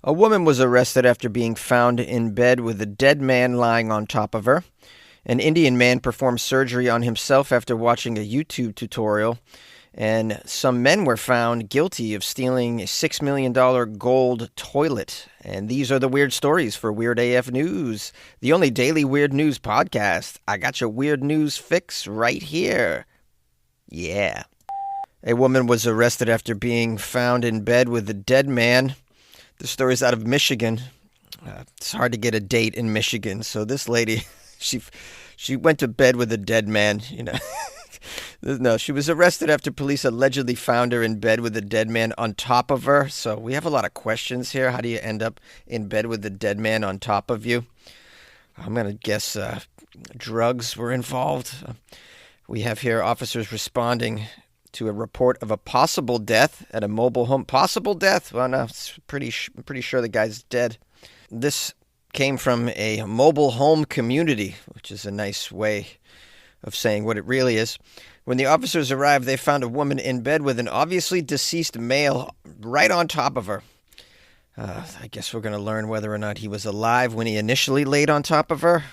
A woman was arrested after being found in bed with a dead man lying on top of her. An Indian man performed surgery on himself after watching a YouTube tutorial. And some men were found guilty of stealing a $6 million gold toilet. And these are the weird stories for Weird AF News, the only daily weird news podcast. I got your weird news fix right here. Yeah. A woman was arrested after being found in bed with a dead man. The story's out of Michigan. It's hard to get a date in Michigan. So this lady, she went to bed with a dead man, you know. No, she was arrested after police allegedly found her in bed with a dead man on top of her. So we have a lot of questions here. How do you end up in bed with a dead man on top of you? I'm going to guess drugs were involved. We have here officers responding to a report of a possible death at a mobile home. Possible death? Well, no, I'm pretty sure the guy's dead. This came from a mobile home community, which is a nice way of saying what it really is. When the officers arrived, they found a woman in bed with an obviously deceased male right on top of her. I guess we're going to learn whether or not he was alive when he initially laid on top of her,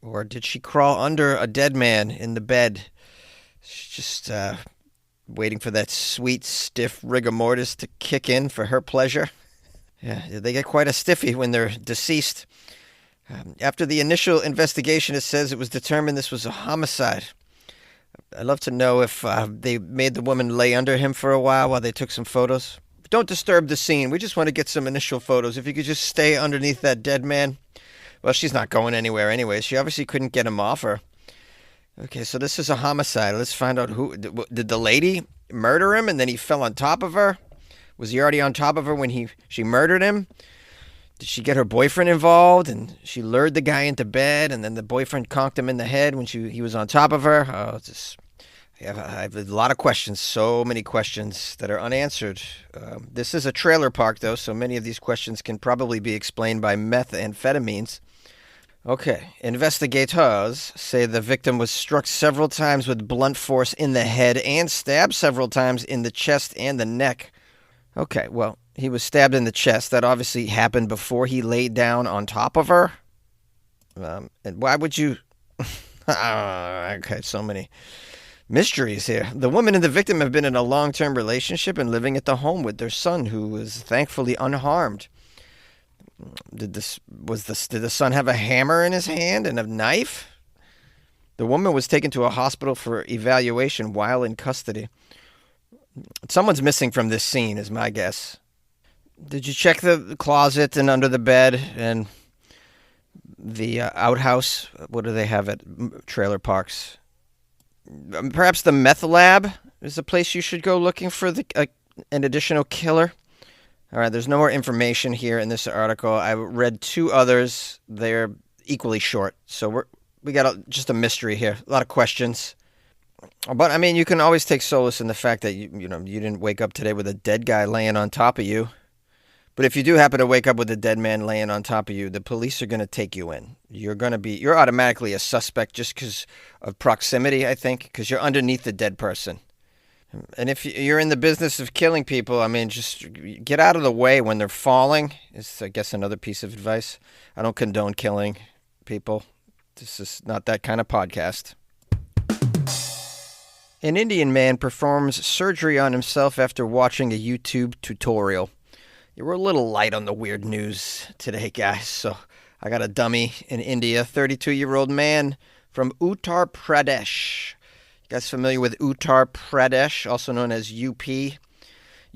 or did she crawl under a dead man in the bed? She's just waiting for that sweet, stiff rigor mortis to kick in for her pleasure. Yeah, they get quite a stiffy when they're deceased. After the initial investigation, it says it was determined this was a homicide. I'd love to know if they made the woman lay under him for a while they took some photos. Don't disturb the scene. We just want to get some initial photos. If you could just stay underneath that dead man. Well, she's not going anywhere anyway. She obviously couldn't get him off her. Okay, so this is a homicide. Let's find out who... Did the lady murder him and then he fell on top of her? Was he already on top of her when she murdered him? Did she get her boyfriend involved and she lured the guy into bed and then the boyfriend conked him in the head when he was on top of her? Oh, I have a lot of questions, so many questions that are unanswered. This is a trailer park, though, so many of these questions can probably be explained by methamphetamines. Okay, investigators say the victim was struck several times with blunt force in the head and stabbed several times in the chest and the neck. Okay, well, he was stabbed in the chest. That obviously happened before he laid down on top of her. And why would you... Okay, so many mysteries here. The woman and the victim have been in a long-term relationship and living at the home with their son, who was thankfully unharmed. Did the son have a hammer in his hand and a knife? The woman was taken to a hospital for evaluation while in custody. Someone's missing from this scene, is my guess. Did you check the closet and under the bed and the outhouse? What do they have at trailer parks? Perhaps the meth lab is a place you should go looking for an additional killer. All right, there's no more information here in this article. I read two others. They're equally short. So we got just a mystery here. A lot of questions. But, I mean, you can always take solace in the fact that, you didn't wake up today with a dead guy laying on top of you. But if you do happen to wake up with a dead man laying on top of you, the police are going to take you in. You're automatically a suspect just because of proximity, I think, because you're underneath the dead person. And if you're in the business of killing people, I mean, just get out of the way when they're falling is, I guess, another piece of advice. I don't condone killing people. This is not that kind of podcast. An Indian man performs surgery on himself after watching a YouTube tutorial. You were a little light on the weird news today, guys, so I got a dummy in India, 32-year-old man from Uttar Pradesh. You guys familiar with Uttar Pradesh, also known as UP?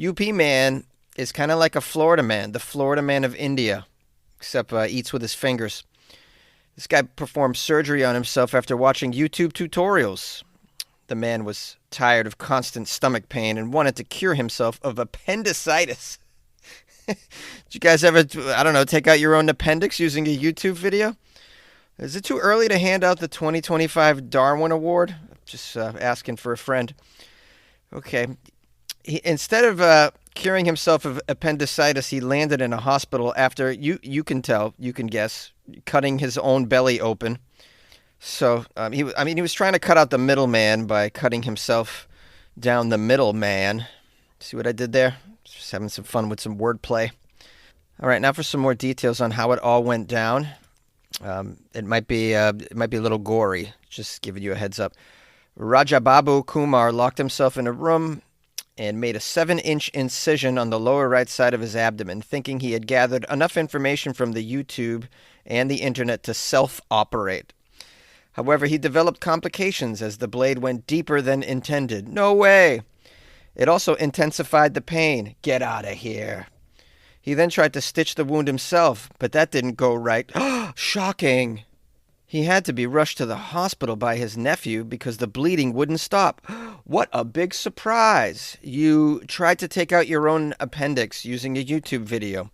UP man is kind of like a Florida man, the Florida man of India, except eats with his fingers. This guy performed surgery on himself after watching YouTube tutorials. The man was tired of constant stomach pain and wanted to cure himself of appendicitis. Did you guys ever, take out your own appendix using a YouTube video? Is it too early to hand out the 2025 Darwin Award? Just asking for a friend. Okay. Instead of curing himself of appendicitis, he landed in a hospital after, you can guess, cutting his own belly open. So, he was trying to cut out the middleman by cutting himself down the middle man. See what I did there? Just having some fun with some wordplay. All right, now for some more details on how it all went down. It might be a little gory. Just giving you a heads up. Rajababu Kumar locked himself in a room and made a 7-inch incision on the lower right side of his abdomen, thinking he had gathered enough information from the YouTube and the internet to self-operate. However, he developed complications as the blade went deeper than intended. No way! It also intensified the pain. Get out of here. He then tried to stitch the wound himself, but that didn't go right. Shocking! He had to be rushed to the hospital by his nephew because the bleeding wouldn't stop. What a big surprise! You tried to take out your own appendix using a YouTube video.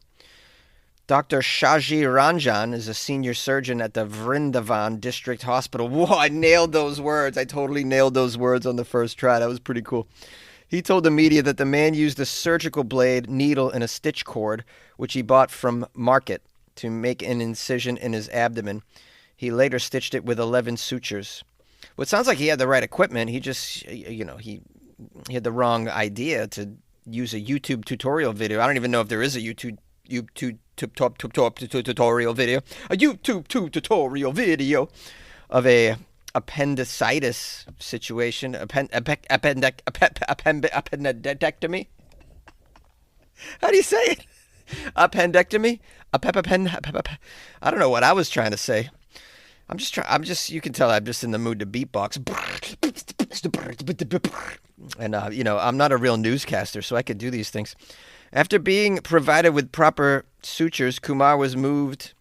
Dr. Shaji Ranjan is a senior surgeon at the Vrindavan District Hospital. Whoa, I nailed those words. I totally nailed those words on the first try. That was pretty cool. He told the media that the man used a surgical blade, needle, and a stitch cord, which he bought from market, to make an incision in his abdomen. He later stitched it with 11 sutures. Well, it sounds like he had the right equipment. He just, he had the wrong idea to use a YouTube tutorial video. I don't even know if there is a YouTube tutorial video. A YouTube tutorial video of a appendicitis situation. Appendectomy. How do you say it? Appendectomy? I don't know what I was trying to say. You can tell I'm just in the mood to beatbox. And, I'm not a real newscaster, so I could do these things. After being provided with proper sutures, Kumar was moved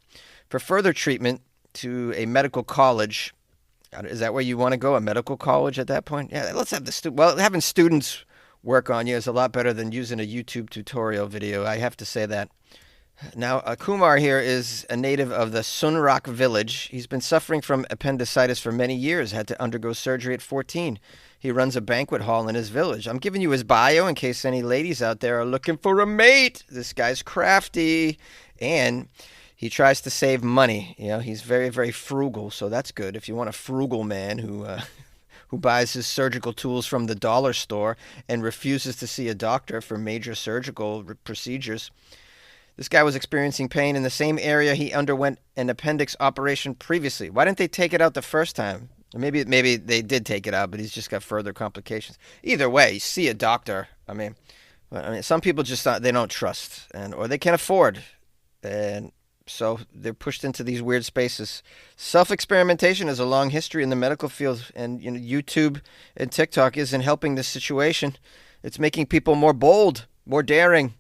for further treatment to a medical college. Is that where you want to go? A medical college at that point? Yeah, let's have having students work on you is a lot better than using a YouTube tutorial video. I have to say that. Now, Kumar here is a native of the Sunrak village. He's been suffering from appendicitis for many years, had to undergo surgery at 14. He runs a banquet hall in his village. I'm giving you his bio in case any ladies out there are looking for a mate. This guy's crafty, and he tries to save money. He's very, very frugal, so that's good. If you want a frugal man who buys his surgical tools from the dollar store and refuses to see a doctor for major surgical procedures. This guy was experiencing pain in the same area he underwent an appendix operation previously. Why didn't they take it out the first time? Or maybe they did take it out, but he's just got further complications. Either way, see a doctor. I mean, some people just they don't trust, or they can't afford, and so they're pushed into these weird spaces. Self-experimentation has a long history in the medical field, and YouTube and TikTok isn't helping this situation. It's making people more bold, more daring.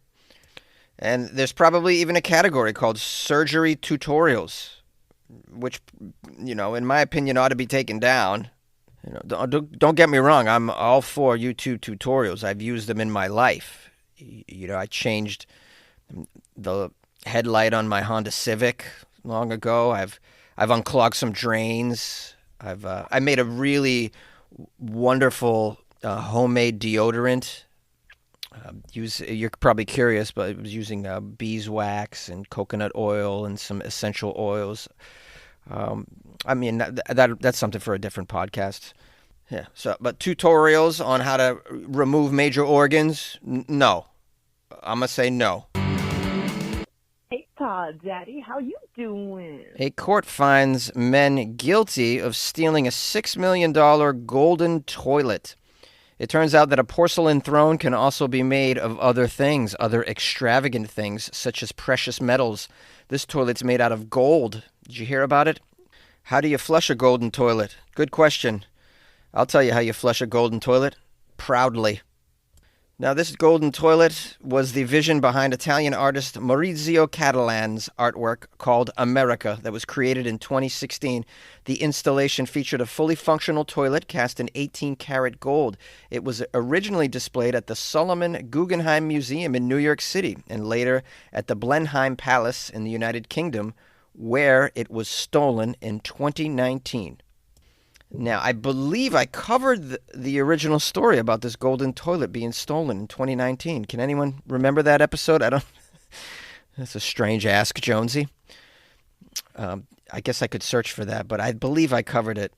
And there's probably even a category called surgery tutorials, which, in my opinion, ought to be taken down. Don't get me wrong. I'm all for YouTube tutorials. I've used them in my life. I changed the headlight on my Honda Civic long ago. I've unclogged some drains. I made a really wonderful homemade deodorant. You're probably curious, but it was using beeswax and coconut oil and some essential oils. That's something for a different podcast. Yeah. But tutorials on how to remove major organs, no. I'm gonna say no. Hey, Todd, Daddy, how you doing? A court finds men guilty of stealing a $6 million golden toilet. It turns out that a porcelain throne can also be made of other things, other extravagant things, such as precious metals. This toilet's made out of gold. Did you hear about it? How do you flush a golden toilet? Good question. I'll tell you how you flush a golden toilet. Proudly. Now, this golden toilet was the vision behind Italian artist Maurizio Catalan's artwork called America that was created in 2016. The installation featured a fully functional toilet cast in 18-karat gold. It was originally displayed at the Solomon Guggenheim Museum in New York City and later at the Blenheim Palace in the United Kingdom, where it was stolen in 2019. Now, I believe I covered the original story about this golden toilet being stolen in 2019. Can anyone remember that episode? That's a strange ask, Jonesy. I guess I could search for that, but I believe I covered it.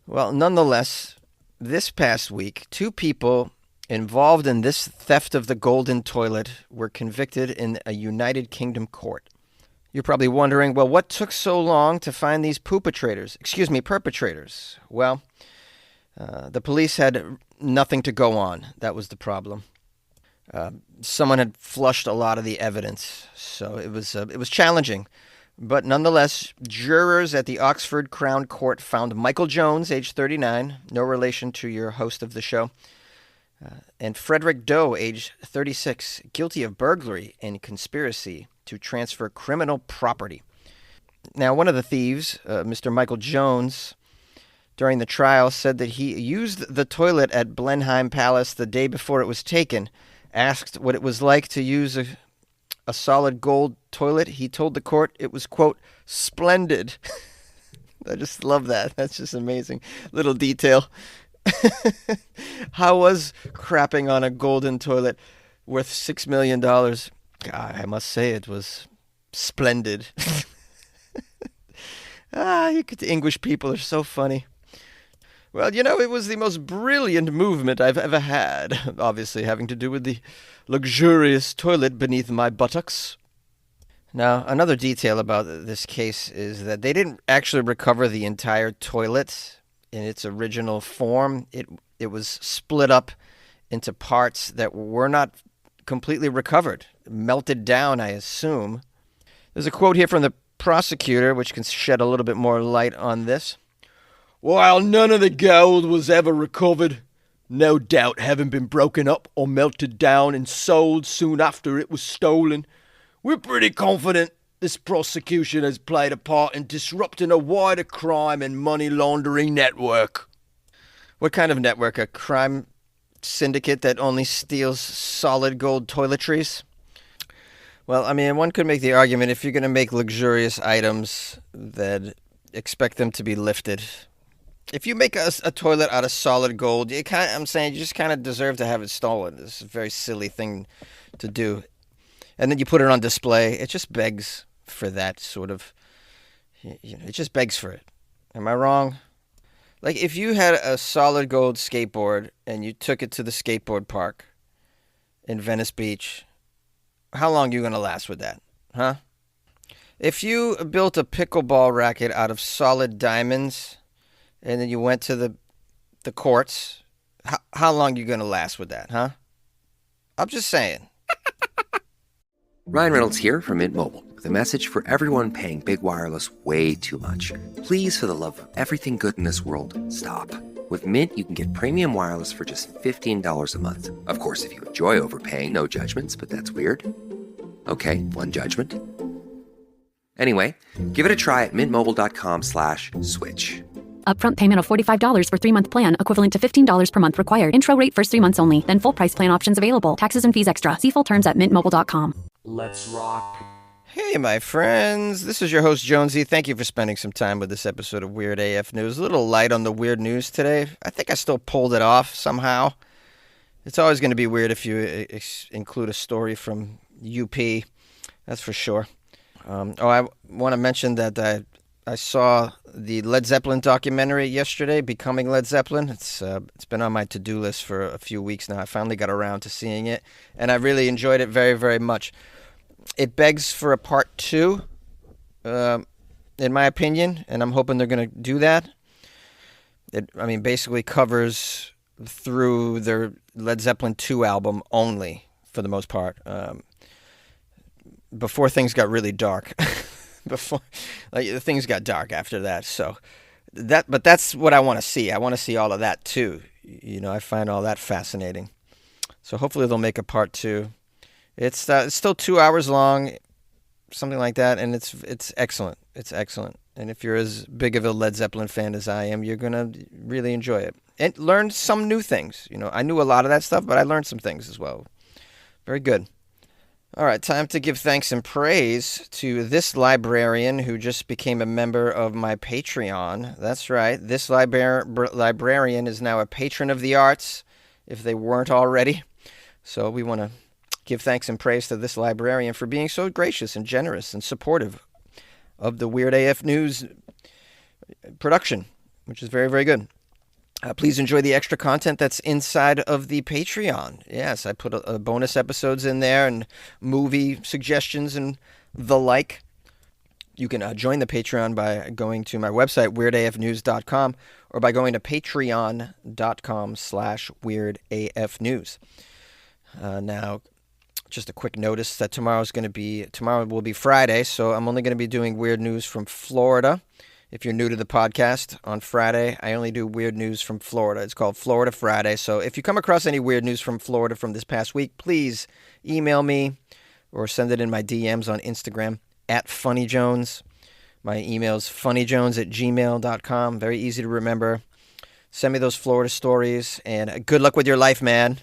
Well, nonetheless, this past week, two people involved in this theft of the golden toilet were convicted in a United Kingdom court. You're probably wondering, well, what took so long to find these perpetrators? Well, the police had nothing to go on. That was the problem. Someone had flushed a lot of the evidence, so it was challenging. But nonetheless, jurors at the Oxford Crown Court found Michael Jones, age 39, no relation to your host of the show, and Frederick Doe, age 36, guilty of burglary and conspiracy to transfer criminal property. Now, one of the thieves, Mr. Michael Jones, during the trial said that he used the toilet at Blenheim Palace the day before it was taken. Asked what it was like to use a solid gold toilet, he told the court it was, quote, splendid. I just love that. That's just amazing. Little detail. How was crapping on a golden toilet worth $6 million? God, I must say it was splendid. English people are so funny. Well, it was the most brilliant movement I've ever had, obviously having to do with the luxurious toilet beneath my buttocks. Now, another detail about this case is that they didn't actually recover the entire toilet in its original form. It was split up into parts that were not completely recovered, melted down, I assume. There's a quote here from the prosecutor, which can shed a little bit more light on this. While none of the gold was ever recovered, no doubt having been broken up or melted down and sold soon after it was stolen, we're pretty confident this prosecution has played a part in disrupting a wider crime and money laundering network. What kind of network? A crime syndicate that only steals solid gold toiletries? Well, I mean, one could make the argument if you're going to make luxurious items, that expect them to be lifted. If you make a toilet out of solid gold, you just kind of deserve to have it stolen. It's a very silly thing to do. And then you put it on display. It just begs for that sort of, it just begs for it. Am I wrong? Like, if you had a solid gold skateboard and you took it to the skateboard park in Venice Beach, how long are you going to last with that? Huh? If you built a pickleball racket out of solid diamonds and then you went to the courts, how long are you going to last with that, huh? I'm just saying. Ryan Reynolds here from Mint Mobile with a message for everyone paying big wireless way too much. Please, for the love of everything good in this world, stop. With Mint, you can get premium wireless for just $15 a month. Of course, if you enjoy overpaying, no judgments, but that's weird. Okay, one judgment. Anyway, give it a try at mintmobile.com/switch. Upfront payment of $45 for 3-month plan, equivalent to $15 per month required. Intro rate first 3 months only, then full price plan options available. Taxes and fees extra. See full terms at mintmobile.com. Let's rock. Hey, my friends. This is your host, Jonesy. Thank you for spending some time with this episode of Weird AF News. A little light on the weird news today. I think I still pulled it off somehow. It's always going to be weird if you include a story from UP. That's for sure. I want to mention that I saw the Led Zeppelin documentary yesterday, Becoming Led Zeppelin. It's been on my to-do list for a few weeks now. I finally got around to seeing it, and I really enjoyed it very, very much. It begs for a part 2, in my opinion, and I'm hoping they're going to do that. It, basically covers through their Led Zeppelin 2 album only, for the most part, before things got really dark. Things got dark after that. But that's what I want to see. I want to see all of that too. I find all that fascinating. So hopefully they'll make a part 2. It's still 2 hours long, something like that, and it's excellent. It's excellent. And if you're as big of a Led Zeppelin fan as I am, you're gonna really enjoy it and learn some new things. I knew a lot of that stuff, but I learned some things as well. Very good. All right, time to give thanks and praise to this librarian who just became a member of my Patreon. That's right. This librarian is now a patron of the arts, if they weren't already. So we want to give thanks and praise to this librarian for being so gracious and generous and supportive of the Weird AF News production, which is very, very good. Please enjoy the extra content that's inside of the Patreon. Yes, I put bonus episodes in there and movie suggestions and the like. You can join the Patreon by going to my website, weirdafnews.com, or by going to patreon.com/weirdafnews. Now, just a quick notice that tomorrow will be Friday, so I'm only going to be doing weird news from Florida. If you're new to the podcast, on Friday, I only do weird news from Florida. It's called Florida Friday. So if you come across any weird news from Florida from this past week, please email me or send it in my DMs on Instagram at funnyjones. My email is funnyjones@gmail.com. Very easy to remember. Send me those Florida stories, and good luck with your life, man.